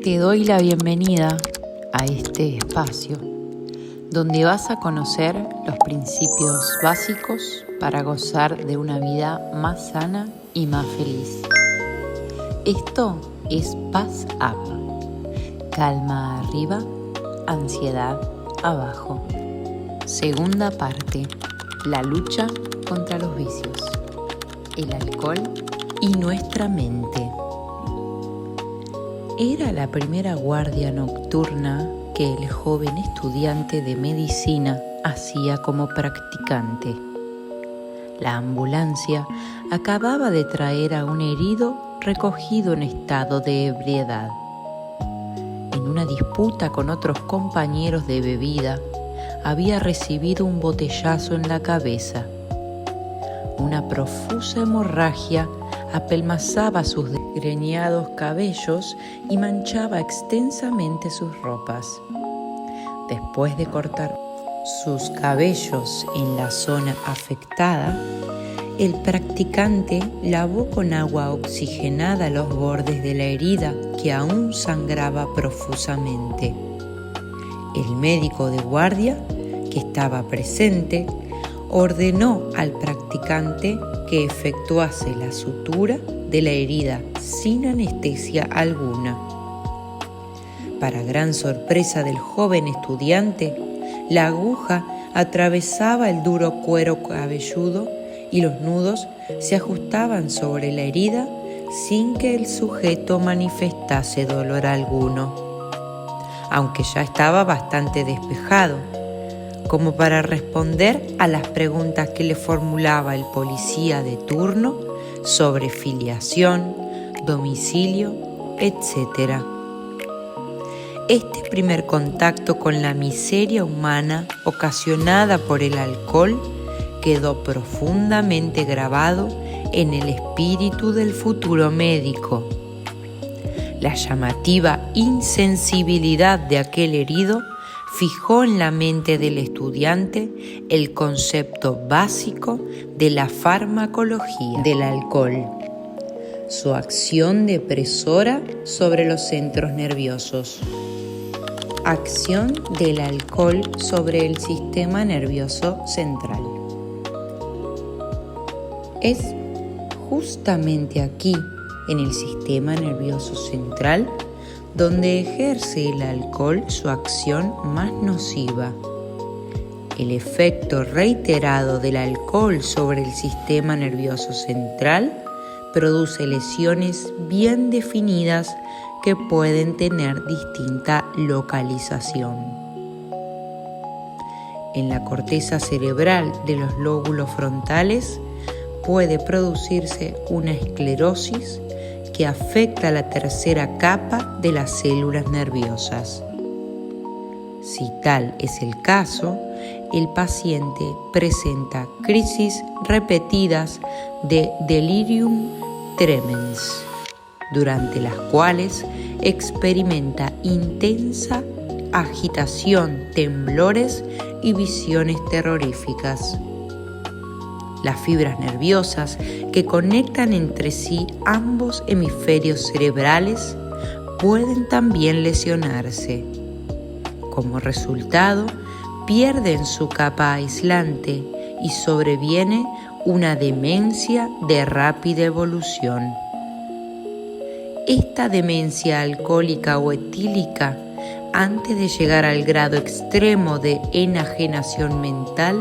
Te doy la bienvenida a este espacio donde vas a conocer los principios básicos para gozar de una vida más sana y más feliz. Esto es Paz Up, calma arriba, ansiedad abajo. Segunda parte, la lucha contra los vicios, el alcohol y nuestra mente. Era la primera guardia nocturna que el joven estudiante de medicina hacía como practicante. La ambulancia acababa de traer a un herido recogido en estado de ebriedad. En una disputa con otros compañeros de bebida, había recibido un botellazo en la cabeza. Una profusa hemorragia apelmazaba sus desgreñados cabellos y manchaba extensamente sus ropas. Después de cortar sus cabellos en la zona afectada, el practicante lavó con agua oxigenada los bordes de la herida que aún sangraba profusamente. El médico de guardia, que estaba presente, ordenó al practicante que efectuase la sutura de la herida sin anestesia alguna. Para gran sorpresa del joven estudiante, la aguja atravesaba el duro cuero cabelludo y los nudos se ajustaban sobre la herida sin que el sujeto manifestase dolor alguno, aunque ya estaba bastante despejado, como para responder a las preguntas que le formulaba el policía de turno sobre filiación, domicilio, etc. Este primer contacto con la miseria humana ocasionada por el alcohol quedó profundamente grabado en el espíritu del futuro médico. La llamativa insensibilidad de aquel herido fijó en la mente del estudiante el concepto básico de la farmacología del alcohol, su acción depresora sobre los centros nerviosos. Acción del alcohol sobre el sistema nervioso central. Es justamente aquí, en el sistema nervioso central, donde ejerce el alcohol su acción más nociva. El efecto reiterado del alcohol sobre el sistema nervioso central produce lesiones bien definidas que pueden tener distinta localización. En la corteza cerebral de los lóbulos frontales puede producirse una esclerosis que afecta la tercera capa de las células nerviosas. Si tal es el caso, el paciente presenta crisis repetidas de delirium tremens, durante las cuales experimenta intensa agitación, temblores y visiones terroríficas. Las fibras nerviosas que conectan entre sí ambos hemisferios cerebrales pueden también lesionarse. Como resultado, pierden su capa aislante y sobreviene una demencia de rápida evolución. Esta demencia alcohólica o etílica, antes de llegar al grado extremo de enajenación mental,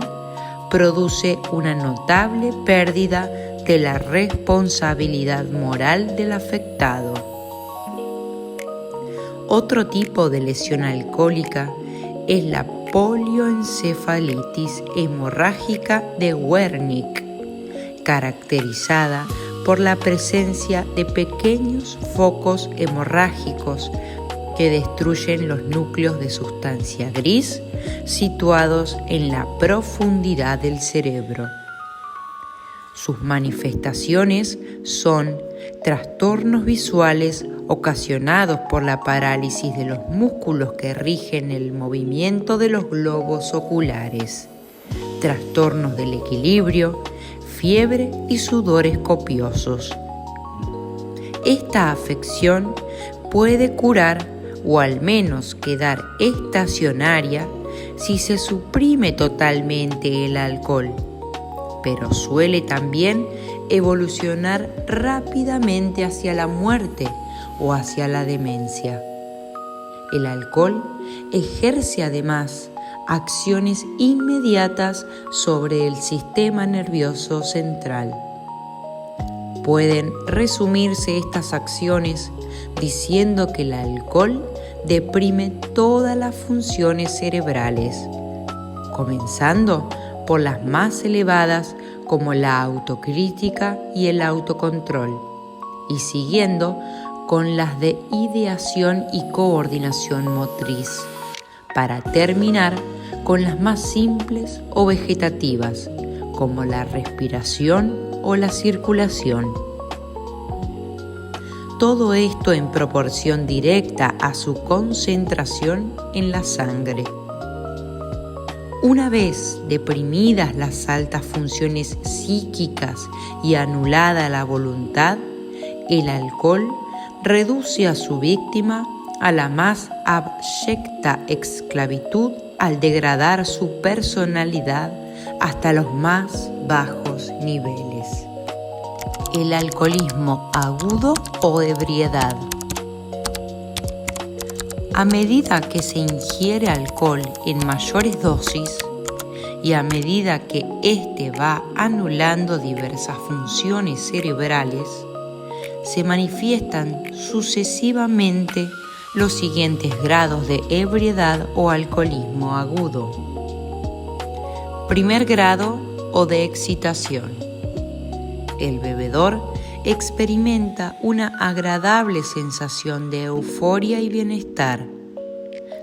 produce una notable pérdida de la responsabilidad moral del afectado. Otro tipo de lesión alcohólica es la polioencefalitis hemorrágica de Wernicke, caracterizada por la presencia de pequeños focos hemorrágicos que destruyen los núcleos de sustancia gris situados en la profundidad del cerebro. Sus manifestaciones son trastornos visuales ocasionados por la parálisis de los músculos que rigen el movimiento de los globos oculares, trastornos del equilibrio, fiebre y sudores copiosos. Esta afección puede curar o al menos quedar estacionaria si se suprime totalmente el alcohol, pero suele también evolucionar rápidamente hacia la muerte o hacia la demencia. El alcohol ejerce además acciones inmediatas sobre el sistema nervioso central. Pueden resumirse estas acciones diciendo que el alcohol deprime todas las funciones cerebrales, comenzando por las más elevadas como la autocrítica y el autocontrol, y siguiendo con las de ideación y coordinación motriz, para terminar con las más simples o vegetativas, como la respiración o la circulación. Todo esto en proporción directa a su concentración en la sangre. Una vez deprimidas las altas funciones psíquicas y anulada la voluntad, el alcohol reduce a su víctima a la más abyecta esclavitud al degradar su personalidad hasta los más bajos niveles. El alcoholismo agudo o ebriedad. A medida que se ingiere alcohol en mayores dosis y a medida que éste va anulando diversas funciones cerebrales, se manifiestan sucesivamente los siguientes grados de ebriedad o alcoholismo agudo. Primer grado o de excitación. El bebedor experimenta una agradable sensación de euforia y bienestar,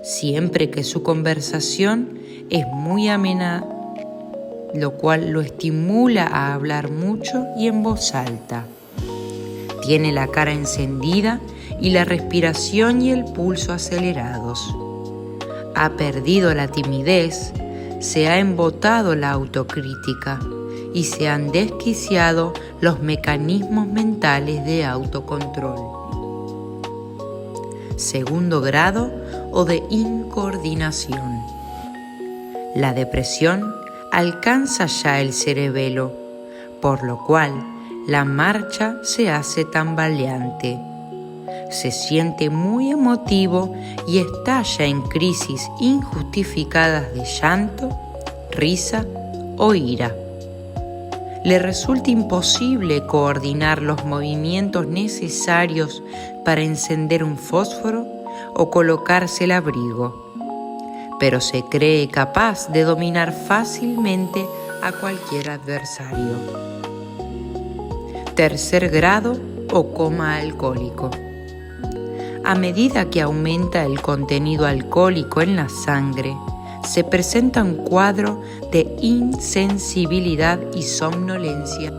siempre que su conversación es muy amena, lo cual lo estimula a hablar mucho y en voz alta. Tiene la cara encendida y la respiración y el pulso acelerados. Ha perdido la timidez, se ha embotado la autocrítica y se han desquiciado los mecanismos mentales de autocontrol. Segundo grado o de incoordinación. La depresión alcanza ya el cerebelo, por lo cual la marcha se hace tambaleante. Se siente muy emotivo y estalla en crisis injustificadas de llanto, risa o ira. Le resulta imposible coordinar los movimientos necesarios para encender un fósforo o colocarse el abrigo, pero se cree capaz de dominar fácilmente a cualquier adversario. Tercer grado o coma alcohólico. A medida que aumenta el contenido alcohólico en la sangre, se presenta un cuadro de insensibilidad y somnolencia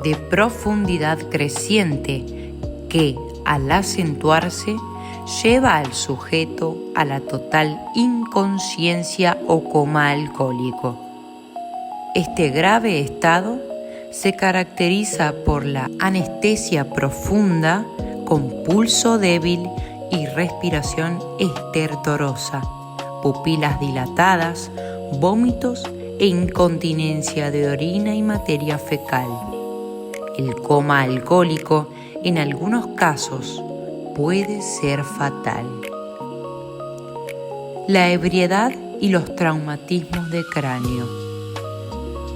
de profundidad creciente que, al acentuarse, lleva al sujeto a la total inconsciencia o coma alcohólico. Este grave estado se caracteriza por la anestesia profunda con pulso débil y respiración estertorosa, pupilas dilatadas, vómitos e incontinencia de orina y materia fecal. El coma alcohólico, en algunos casos, puede ser fatal. La ebriedad y los traumatismos de cráneo.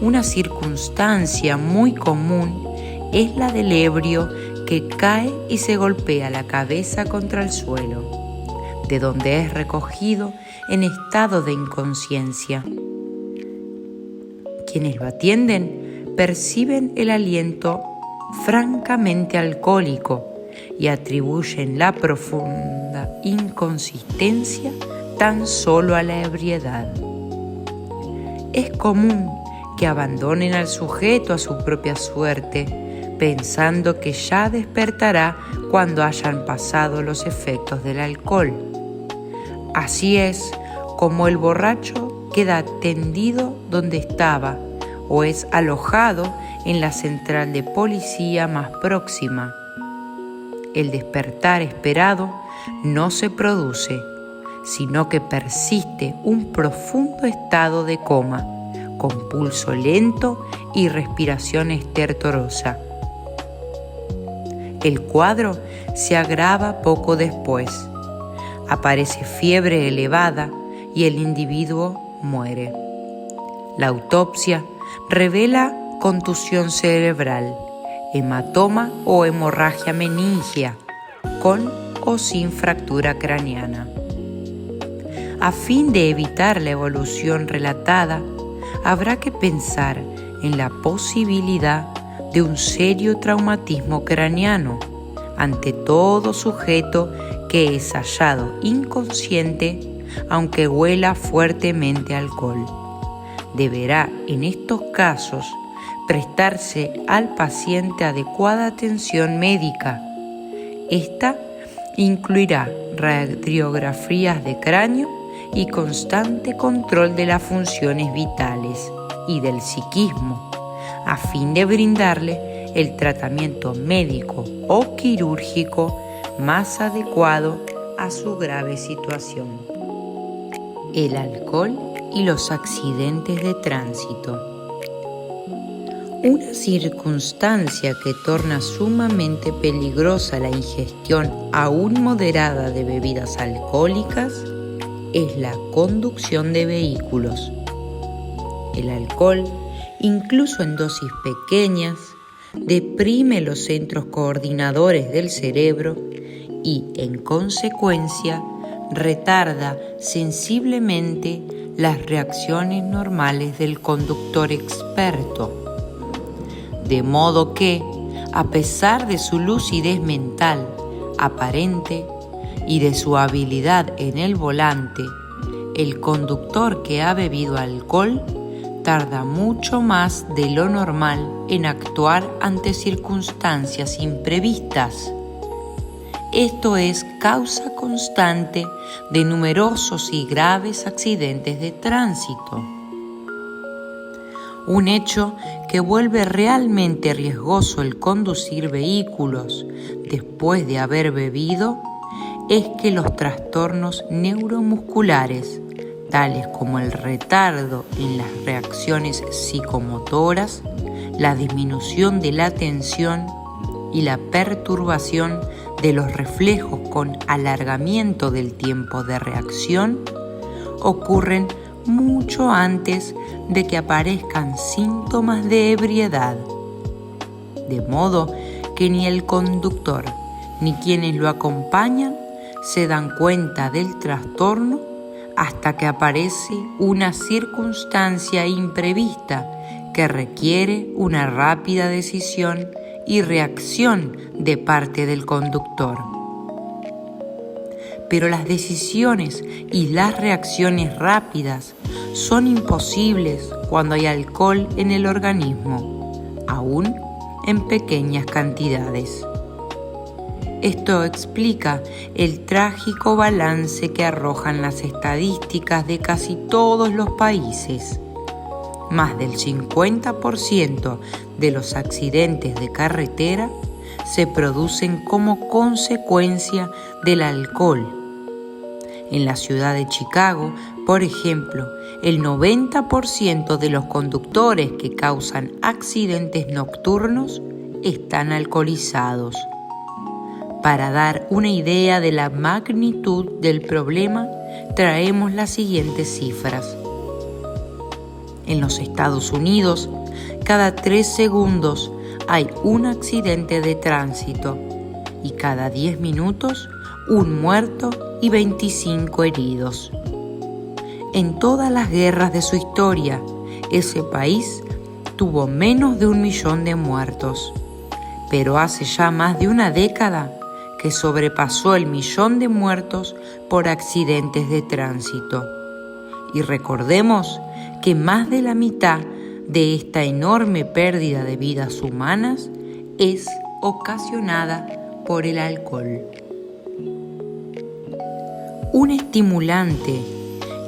Una circunstancia muy común es la del ebrio que cae y se golpea la cabeza contra el suelo, de donde es recogido en estado de inconsciencia. Quienes lo atienden perciben el aliento francamente alcohólico y atribuyen la profunda inconsistencia tan solo a la ebriedad. Es común que abandonen al sujeto a su propia suerte, pensando que ya despertará cuando hayan pasado los efectos del alcohol. Así es como el borracho queda tendido donde estaba o es alojado en la central de policía más próxima. El despertar esperado no se produce, sino que persiste un profundo estado de coma, con pulso lento y respiración estertorosa. El cuadro se agrava poco después. Aparece fiebre elevada y el individuo muere. La autopsia revela contusión cerebral, hematoma o hemorragia meningea, con o sin fractura craneana. A fin de evitar la evolución relatada, habrá que pensar en la posibilidad de un serio traumatismo craneano ante todo sujeto que es hallado inconsciente, aunque huela fuertemente a alcohol. Deberá, en estos casos, prestarse al paciente adecuada atención médica. Esta incluirá radiografías de cráneo y constante control de las funciones vitales y del psiquismo, a fin de brindarle el tratamiento médico o quirúrgico más adecuado a su grave situación. El alcohol y los accidentes de tránsito. Una circunstancia que torna sumamente peligrosa la ingestión aún moderada de bebidas alcohólicas es la conducción de vehículos. El alcohol, incluso en dosis pequeñas, deprime los centros coordinadores del cerebro y, en consecuencia, retarda sensiblemente las reacciones normales del conductor experto. De modo que, a pesar de su lucidez mental aparente y de su habilidad en el volante, el conductor que ha bebido alcohol tarda mucho más de lo normal en actuar ante circunstancias imprevistas. Esto es causa constante de numerosos y graves accidentes de tránsito. Un hecho que vuelve realmente riesgoso el conducir vehículos después de haber bebido es que los trastornos neuromusculares, tales como el retardo en las reacciones psicomotoras, la disminución de la atención y la perturbación de los reflejos con alargamiento del tiempo de reacción, ocurren mucho antes de que aparezcan síntomas de ebriedad, de modo que ni el conductor ni quienes lo acompañan se dan cuenta del trastorno hasta que aparece una circunstancia imprevista que requiere una rápida decisión y reacción de parte del conductor. Pero las decisiones y las reacciones rápidas son imposibles cuando hay alcohol en el organismo, aún en pequeñas cantidades. Esto explica el trágico balance que arrojan las estadísticas de casi todos los países. Más del 50% de los accidentes de carretera se producen como consecuencia del alcohol. En la ciudad de Chicago, por ejemplo, el 90% de los conductores que causan accidentes nocturnos están alcoholizados. Para dar una idea de la magnitud del problema, traemos las siguientes cifras. En los Estados Unidos, cada 3 segundos hay un accidente de tránsito y cada 10 minutos un muerto y 25 heridos. En todas las guerras de su historia, ese país tuvo menos de 1 millón de muertos, pero hace ya más de una década que sobrepasó el 1 millón de muertos por accidentes de tránsito. Y recordemos que más de la mitad de esta enorme pérdida de vidas humanas es ocasionada por el alcohol. Un estimulante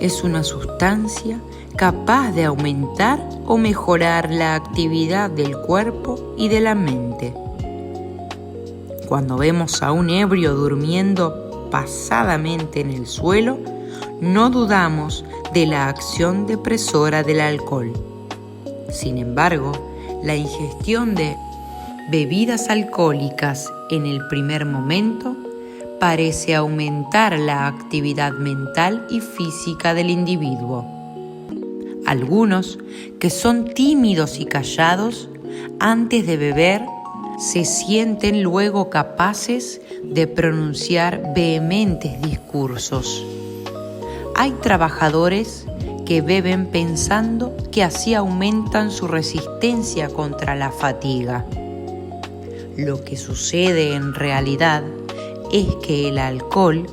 es una sustancia capaz de aumentar o mejorar la actividad del cuerpo y de la mente. Cuando vemos a un ebrio durmiendo, pasadamente en el suelo, no dudamos de la acción depresora del alcohol. Sin embargo, la ingestión de bebidas alcohólicas en el primer momento parece aumentar la actividad mental y física del individuo. Algunos, que son tímidos y callados, antes de beber, se sienten luego capaces de pronunciar vehementes discursos. Hay trabajadores que beben pensando que así aumentan su resistencia contra la fatiga. Lo que sucede en realidad es que el alcohol,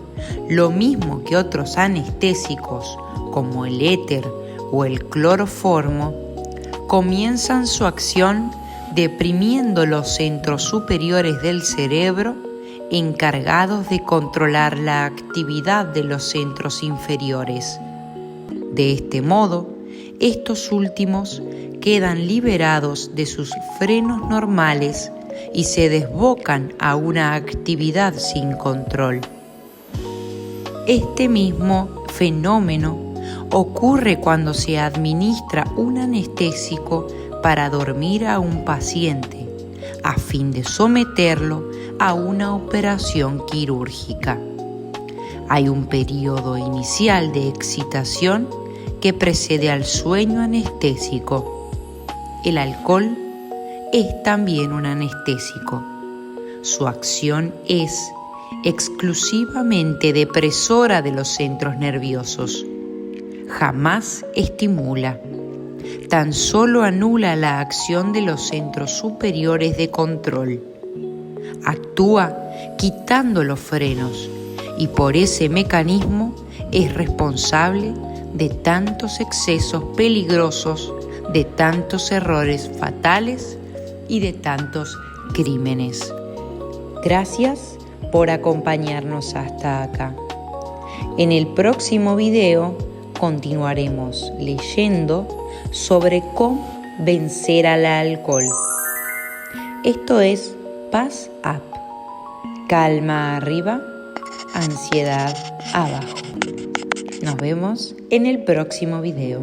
lo mismo que otros anestésicos como el éter o el cloroformo, comienzan su acción deprimiendo los centros superiores del cerebro encargados de controlar la actividad de los centros inferiores. De este modo, estos últimos quedan liberados de sus frenos normales y se desbocan a una actividad sin control. Este mismo fenómeno ocurre cuando se administra un anestésico para dormir a un paciente, a fin de someterlo a una operación quirúrgica. Hay un periodo inicial de excitación que precede al sueño anestésico. El alcohol es también un anestésico. Su acción es exclusivamente depresora de los centros nerviosos. Jamás estimula. Tan solo anula la acción de los centros superiores de control. Actúa quitando los frenos y por ese mecanismo es responsable de tantos excesos peligrosos, de tantos errores fatales y de tantos crímenes. Gracias por acompañarnos hasta acá. En el próximo video continuaremos leyendo sobre cómo vencer al alcohol. Esto es Paz Up. Calma arriba, ansiedad abajo. Nos vemos en el próximo video.